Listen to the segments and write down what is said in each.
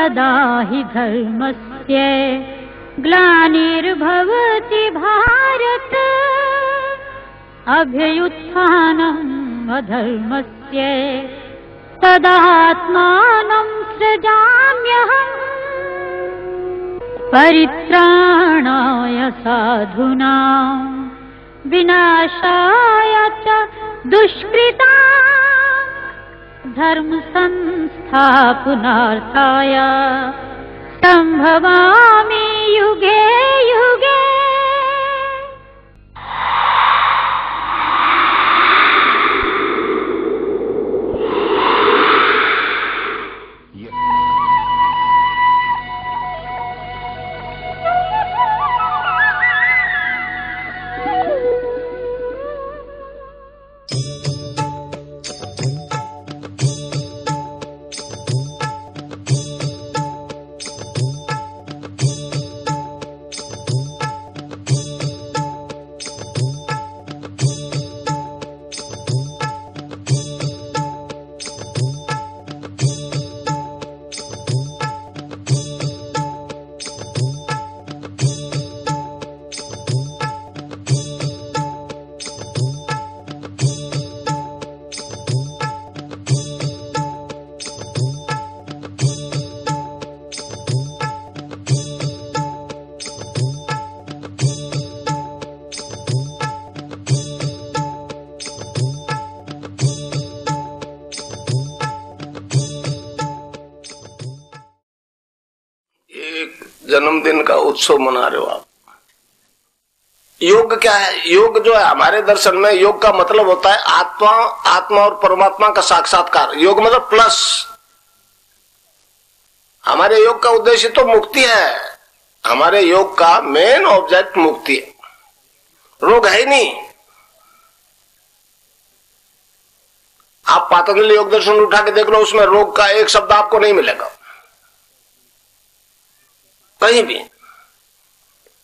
यदा हि धर्मस्य ग्लानिर्भवति भारत अभ्युत्थानम् अधर्मस्य तदात्मानं सृजाम्यहम् परित्राणाय साधूनां विनाशाय च दुष्कृतां धर्म संस्थापनार्थाय संभवामि युगे युगे। जन्मदिन का उत्सव मना रहे हो आप। योग क्या है? योग जो है हमारे दर्शन में, योग का मतलब होता है आत्मा और परमात्मा का साक्षात्कार। योग मतलब प्लस। हमारे योग का उद्देश्य तो मुक्ति है। हमारे योग का मेन ऑब्जेक्ट मुक्ति है, रोग है ही नहीं। आप पातंजलि योग दर्शन उठा के देख लो, उसमें रोग का एक शब्द आपको नहीं मिलेगा कहीं भी।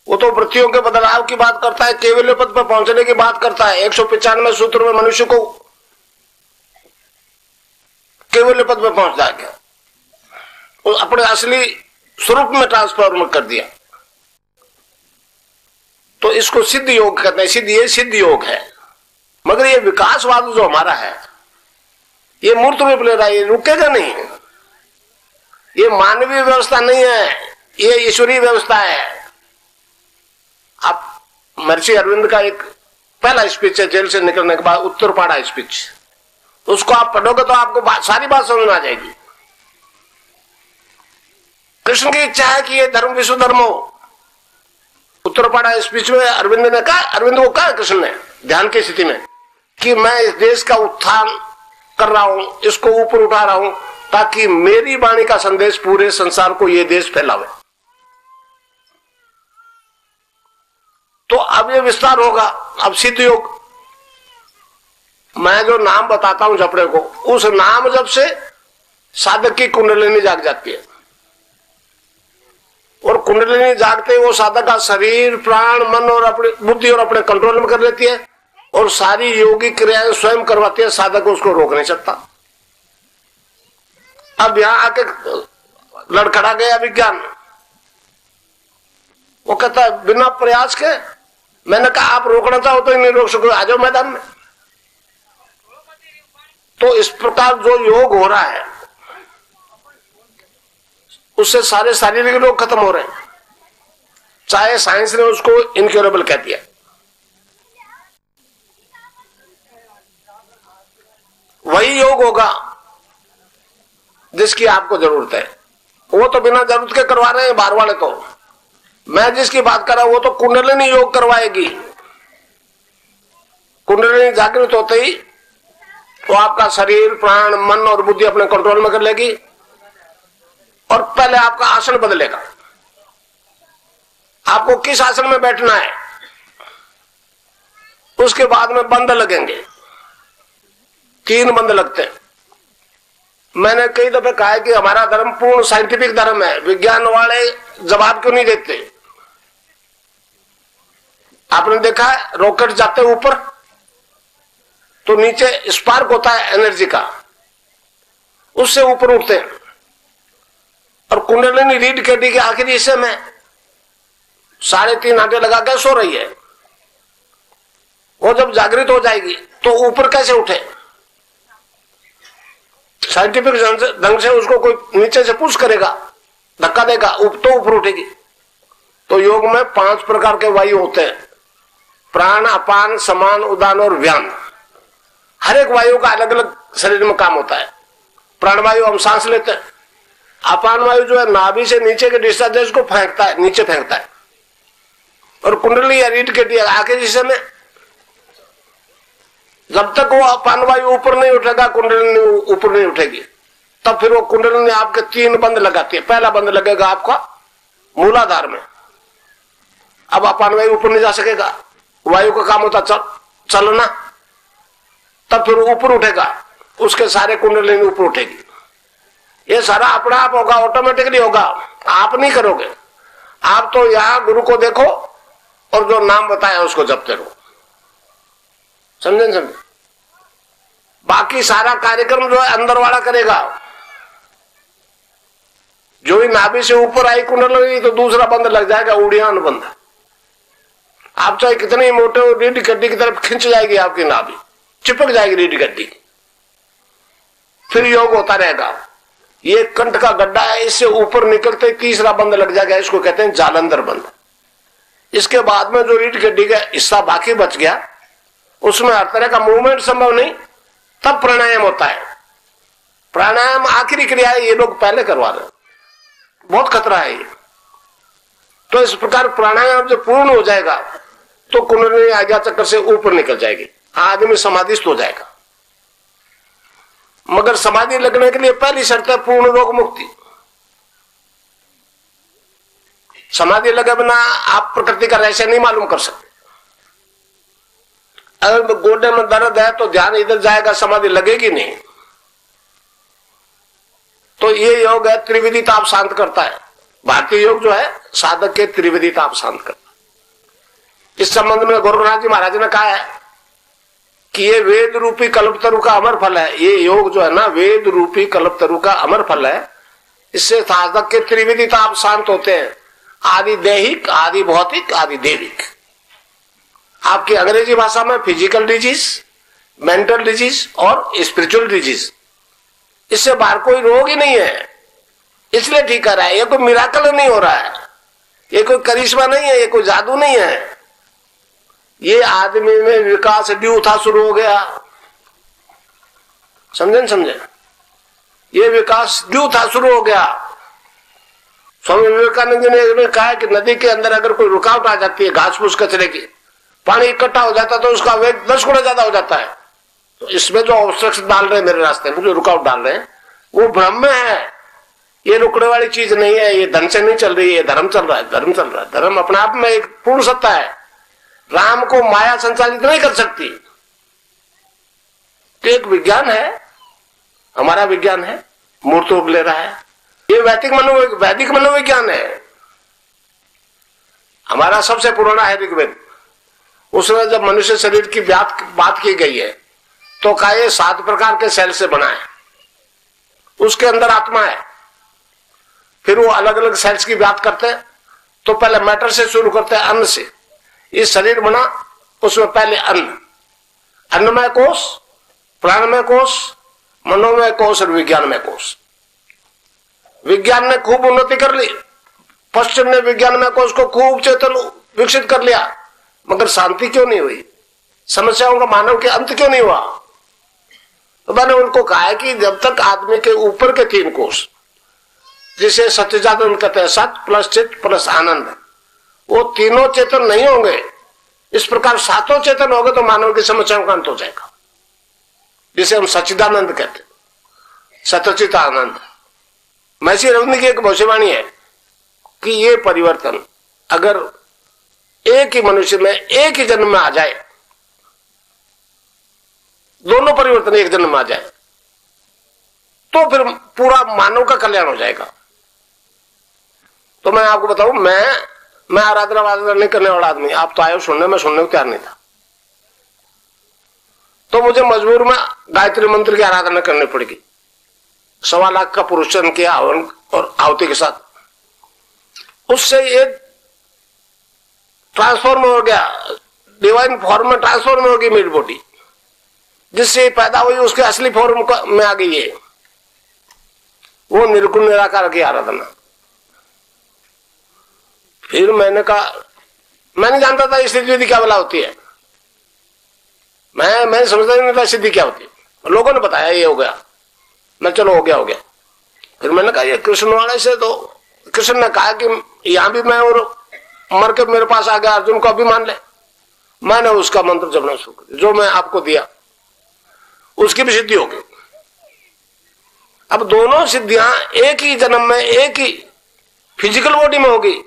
वो तो वृत्तियों के बदलाव की बात करता है, केवल्य पद पर पहुंचने की बात करता है। 195 सूत्र में मनुष्य को केवल्य पद पर पहुंच गया, वो अपने असली स्वरूप में ट्रांसफॉर्म कर दिया। तो इसको सिद्ध योग कहते हैं। ये सिद्ध योग है। मगर ये विकासवाद जो हमारा है, ये मूर्त रूप ले रहा है, ये रुकेगा नहीं। ये मानवीय व्यवस्था नहीं है, ये ईश्वरीय व्यवस्था है। आप महर्षि अरविंद का एक पहला स्पीच है जेल से निकलने के बाद, उत्तरपाड़ा स्पीच, उसको आप पढ़ोगे तो आपको सारी बात समझ में आ जाएगी। कृष्ण की इच्छा है कि ये धर्म विश्व धर्म हो। उत्तरपाड़ा स्पीच में अरविंद ने कहा, अरविंद को कहा कृष्ण ने ध्यान की स्थिति में, कि मैं इस देश का उत्थान कर रहा हूं, इसको ऊपर उठा रहा हूं, ताकि मेरी वाणी का संदेश पूरे संसार को ये देश फैलावे। तो अब ये विस्तार होगा। अब सिद्ध योग, मैं जो नाम बताता हूं जपड़े को, उस नाम जब से साधक की कुंडलिनी जाग जाती है, और कुंडलिनी जागते ही वो साधक का शरीर, प्राण, मन और अपनी बुद्धि और अपने कंट्रोल में कर लेती है, और सारी योगी क्रियाएं स्वयं करवाती है। साधक उसको रोक नहीं सकता। अब यहां आके लड़खड़ा गया विज्ञान। वो कहता है बिना प्रयास के, मैंने कहा आप रोकना चाहो तो नहीं रोक सकोगे, आ जाओ मैदान में। तो इस प्रकार जो योग हो रहा है, उससे सारे शारीरिक रोग खत्म हो रहे हैं, चाहे साइंस ने उसको इनक्योरेबल कह दिया। वही योग होगा जिसकी आपको जरूरत है। वो तो बिना जरूरत के करवा रहे हैं बाहर वाले तो। मैं जिसकी बात कर रहा हूं वो तो कुंडलिनी योग करवाएगी। कुंडलिनी जागृत होते ही वो आपका शरीर, प्राण, मन और बुद्धि अपने कंट्रोल में कर लेगी, और पहले आपका आसन बदलेगा। आपको किस आसन में बैठना है, उसके बाद में बंद लगेंगे। 3 बंद लगते हैं। मैंने कई दफे कहा है कि हमारा धर्म पूर्ण साइंटिफिक धर्म है। विज्ञान वाले जवाब क्यों नहीं देते? आपने देखा है रॉकेट जाते ऊपर तो नीचे स्पार्क होता है एनर्जी का, उससे ऊपर उठते हैं। और कुंडलिनी रीढ़ की हड्डी के आखिरी हिस्से में 3.5 आंटे लगा के सो रही है। वो जब जागृत हो जाएगी तो ऊपर कैसे उठे? साइंटिफिक ढंग से उसको कोई नीचे से पुश करेगा, धक्का देगा तो ऊपर उठेगी। तो योग में 5 प्रकार के वायु होते हैं, प्राण, अपान, समान, उदान और व्यान। हर एक वायु का अलग अलग शरीर में काम होता है। प्राणवायु हम सांस लेते हैं, अपान वायु जो है नाभि से नीचे के डिस्चार्ज है उसको फेंकता है, नीचे फेंकता है। और कुंडली या रीढ़ के आखिरी हिस्से में जब तक वो अपान वायु ऊपर नहीं उठेगा, कुंडलिनी ऊपर नहीं उठेगी। तब फिर वो कुंडलिनी आपके 3 बंद लगाती है। पहला बंद लगेगा आपका मूलाधार में, अब अपान वायु ऊपर नहीं जा सकेगा, वायु का काम होता चलना। तब फिर ऊपर उठेगा, उसके सारे कुंडलिनी ऊपर उठेगी। ये सारा अपना आप होगा, ऑटोमेटिकली होगा, आप नहीं करोगे। आप तो यहां गुरु को देखो और जो नाम बताया उसको जपते रहो। समझे? बाकी सारा कार्यक्रम जो है अंदर वाला करेगा। जो ही नाभि से ऊपर आई कुंडलिनी तो दूसरा बंद लग जाएगा, उड़ियान बंद। आप चाहे कितने मोटे हो, रीढ़ की हड्डी की तरफ खिंच जाएगी आपकी नाभि, चिपक जाएगी रीढ़ की हड्डी। फिर योग होता रहेगा। ये कंठ का गड्ढा है, इससे ऊपर निकलते तीसरा बंद लग जाएगा, इसको कहते हैं जालंधर बंद। इसके बाद में जो रीढ़ की हड्डी का हिस्सा बाकी बच गया, उसमें हर तरह का मूवमेंट संभव नहीं, तब प्राणायाम होता है। प्राणायाम आखिरी क्रिया है, ये लोग पहले करवा रहे हैं, बहुत खतरा है ये। तो इस प्रकार प्राणायाम जब पूर्ण हो जाएगा तो कुंडलिनी आज्ञा चक्र से ऊपर निकल जाएगी, आदमी समाधिस्थ हो जाएगा। मगर समाधि लगने के लिए पहली शर्त है पूर्ण रोग मुक्ति। समाधि लगे बिना आप प्रकृति का रहस्य नहीं मालूम कर सकते। अगर गोडे में दर्द है तो ध्यान इधर जाएगा, समाधि लगेगी नहीं। तो ये योग है त्रिविधि ताप शांत करता है। भारतीय योग जो है साधक के त्रिविधि ताप शांत करता है। इस संबंध में गोरखनाथ जी महाराज ने कहा है कि ये वेद रूपी कल्पतरु का अमर फल है। ये योग जो है ना, वेद रूपी कल्पतरु का अमर फल है। इससे साधक के त्रिविधि ताप शांत होते हैं, आदि दैहिक, आदि भौतिक, आदि देविक। आपकी अंग्रेजी भाषा में फिजिकल डिजीज, मेंटल डिजीज और स्पिरिचुअल डिजीज, इससे बाहर कोई रोग ही नहीं है, इसलिए ठीक कर रहा है। ये कोई मिराकल नहीं हो रहा है, ये कोई करिश्मा नहीं है, ये कोई जादू नहीं है। ये आदमी में विकास ड्यू था, शुरू हो गया। समझे? ये विकास ड्यू था, शुरू हो गया। स्वामी विवेकानंद जी ने कहा कि नदी के अंदर अगर कोई रुकावट आ जाती है, घास फूस कचरे की, पानी इकट्ठा हो जाता है तो उसका वेग 10 गुना ज्यादा हो जाता है। तो इसमें जो ऑब्स्ट्रक्शन डाल रहे हैं मेरे रास्ते में, जो रुकावट डाल रहे हैं, वो भ्रम में है। ये रुकने वाली चीज नहीं है, ये धन से नहीं चल रही है, धर्म चल रहा है, धर्म चल रहा है। धर्म अपने आप में एक पूर्ण सत्ता है, राम को माया संचालित नहीं कर सकती। तो एक विज्ञान है, हमारा विज्ञान है, मूर्त रूप ले रहा है। ये वैदिक मनोविज्ञान है। हमारा सबसे पुराना है ऋग्वेद। उसमें जब मनुष्य शरीर की बात की गई है तो कहा ये 7 प्रकार के सेल से बना है, उसके अंदर आत्मा है। फिर वो अलग अलग सेल्स की बात करते हैं। तो पहले मैटर से शुरू करते हैं, अन्न से। ये शरीर बना, उसमें पहले अन्न, अन्नमय कोश, प्राणमय कोश, मनोमय कोश और विज्ञानमय कोश। विज्ञान ने खूब उन्नति कर ली, पश्चिम ने विज्ञानमय कोश को खूब चेतन विकसित कर लिया, मगर शांति क्यों नहीं हुई? समस्याओं का मानव के अंत क्यों नहीं हुआ? तो मैंने उनको कहा है कि जब तक आदमी के ऊपर के 3 कोश, जिसे सच्चिदानंद कहते हैं, सत प्लस चित प्लस आनंद, वो तीनों चेतन नहीं होंगे, इस प्रकार 7 चेतन होंगे तो मानव की समस्याओं का अंत हो जाएगा, जिसे हम सच्चिदानंद कहते हैं, सतचित आनंद। महर्षि रविंद्र की एक भविष्यवाणी है कि ये परिवर्तन अगर एक ही मनुष्य में एक ही जन्म में आ जाए, दोनों परिवर्तन एक जन्म में आ जाए, तो फिर पूरा मानव का कल्याण हो जाएगा। तो मैं आपको बताऊं, मैं आराधना नहीं करने वाला आदमी, आप तो आए हो सुनने में, सुनने को तैयार नहीं था। तो मुझे मजबूर में गायत्री मंत्र की आराधना करनी पड़ेगी। 1.25 लाख का पुरुषन किया, हवन और आहुति के साथ, उससे ये ट्रांसफॉर्म हो गया, डिवाइन फॉर्म में ट्रांसफॉर्म हो गई मेरी बॉडी, जिससे पैदा हुई उसके असली फॉर्म में आ गई है, वो निर्गुण निराकार की आराधना। फिर मैंने कहा, मैं नहीं जानता था सिद्धि विधि क्या भला होती है, मैं समझता ही नहीं था सिद्धि क्या होती है। लोगों ने बताया ये हो गया, मैं चलो हो गया। फिर मैंने कहा ये कृष्ण वाले से, तो कृष्ण ने कहा कि यहां भी मैं और मर के मेरे पास आ गया, अर्जुन को अभी मान ले। मैंने उसका मंत्र जपना शुरू कर दिया, जो मैं आपको दिया, उसकी भी सिद्धि होगी। अब दोनों सिद्धियां एक ही जन्म में एक ही फिजिकल बॉडी में होगी,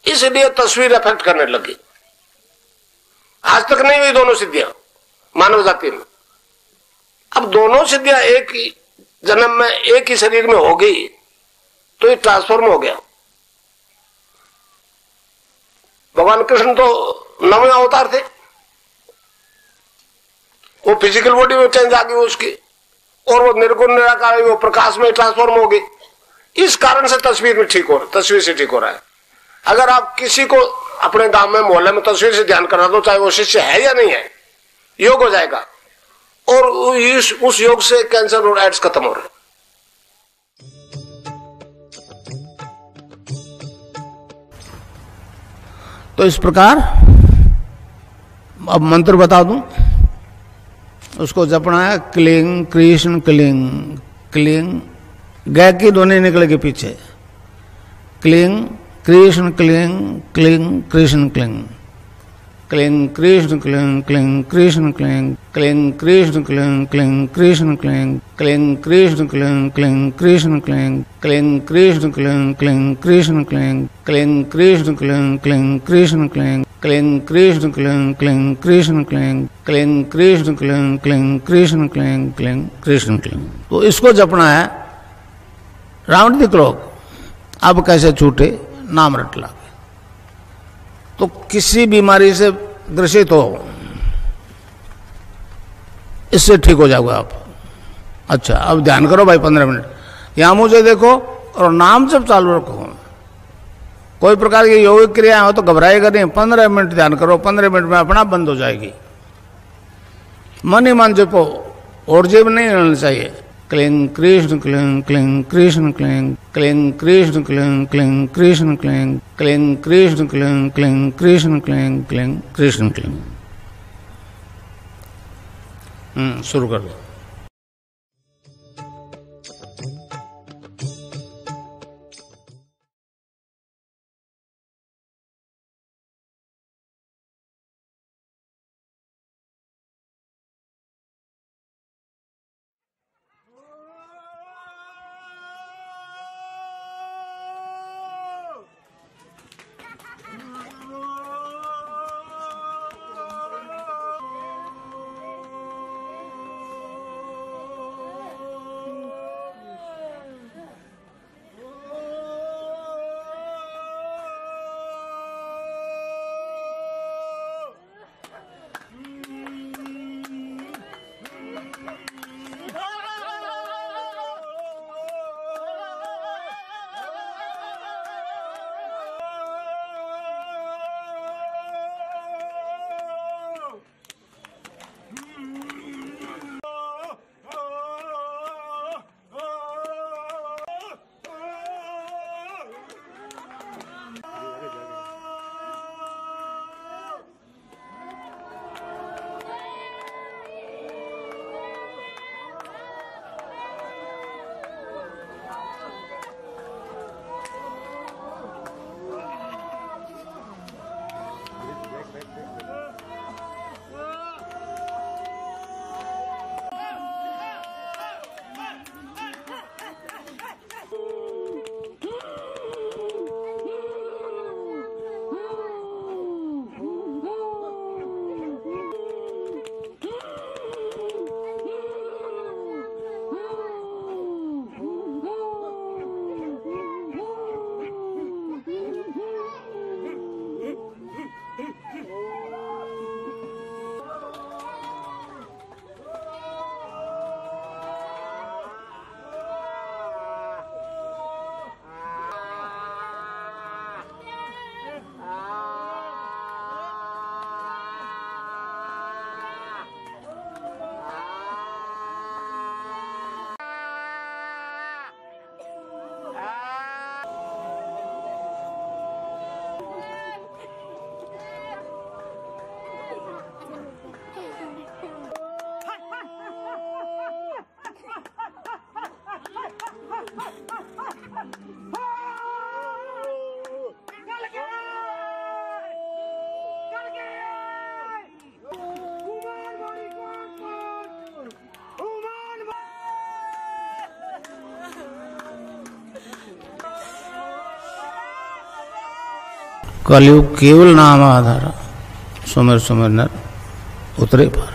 इसलिए तस्वीर इफेक्ट करने लगी। आज तक नहीं हुई दोनों सिद्धियां मानव जाति में। अब दोनों सिद्धियां एक ही जन्म में एक ही शरीर में हो गई, तो ये ट्रांसफॉर्म हो गया। भगवान कृष्ण तो 9वें अवतार थे, वो फिजिकल बॉडी में चेंज आ गई उसकी, और वो निर्गुण निराकार, वो प्रकाश में ट्रांसफॉर्म हो गई। इस कारण से तस्वीर में ठीक हो रहा, तस्वीर से ठीक हो रहा है। अगर आप किसी को अपने गांव में मोहल्ले में तस्वीर से ध्यान करा दो, चाहे वो शिष्य है या नहीं है, योग हो जाएगा, और उस योग से कैंसर और एड्स खत्म हो रहे। तो इस प्रकार अब मंत्र बता दूं, उसको जपना है क्लिंग कृष्ण क्लिंग। क्लिंग गै की ध्वनि निकलेगी पीछे, cling Krishna cling, cling Krishna cling, cling Krishna cling, cling Krishna cling, cling Krishna cling, cling Krishna cling, cling Krishna cling, cling Krishna cling, cling Krishna cling, cling Krishna cling, cling Krishna cling, cling Krishna cling, cling Krishna cling, cling Krishna cling, cling Krishna cling, cling Krishna cling, cling Krishna cling. तो इसको जपना है round the clock. अब कैसे छूटे, नाम रट ला। तो किसी बीमारी से ग्रसित हो, इससे ठीक हो जाओगे आप। अच्छा, अब ध्यान करो भाई 15 मिनट, यहां मुझे देखो और नाम जब चालू रखो। कोई प्रकार की योगिक क्रिया हो तो घबराएगा नहीं, 15 मिनट ध्यान करो, 15 मिनट में अपना बंद हो जाएगी। मन ही मन जपो, और जेब नहीं रहना चाहिए। Cling Krishna cling, cling Krishna cling, cling Krishna cling, cling Krishna cling, cling Krishna cling, cling Krishna cling, cling Krishna cling. शुरू कर दो। कलयुग केवल नाम आधार, सुमिर सुमिर नर उतरे पार।